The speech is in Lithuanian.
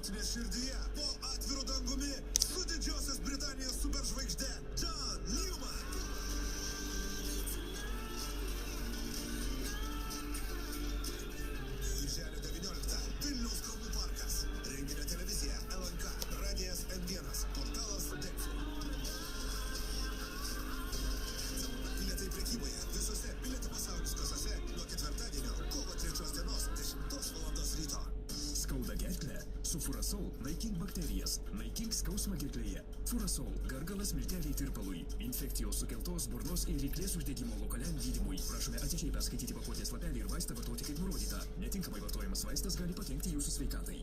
sostinės širdyje, po atviru dangumi, su Didžiosios Britanijos superžvaigžde John Newman. Birželio 19. Vilniaus kalnų parkas. Renginio televizija LNK, radijas N1, portalas Delfi. Bilietai prekyboje visose bilietų pasaulis kasose nuo ketvirtadienio kovo 3 dienos 10 val. Ryto. Skauda gerklę? Su Furasol naikink bakterijas, naikink skausmą gerklėje. Furasol – gargalas milteliai tirpalui, infekcijos sukeltos burnos ir ryklės uždegimo lokaliam gydymui. Prašome atidžiai perskaityti pakuotės lapelį ir vaistą vartoti kaip nurodyta. Netinkamai vartojamas vaistas gali pakenkti jūsų sveikatai.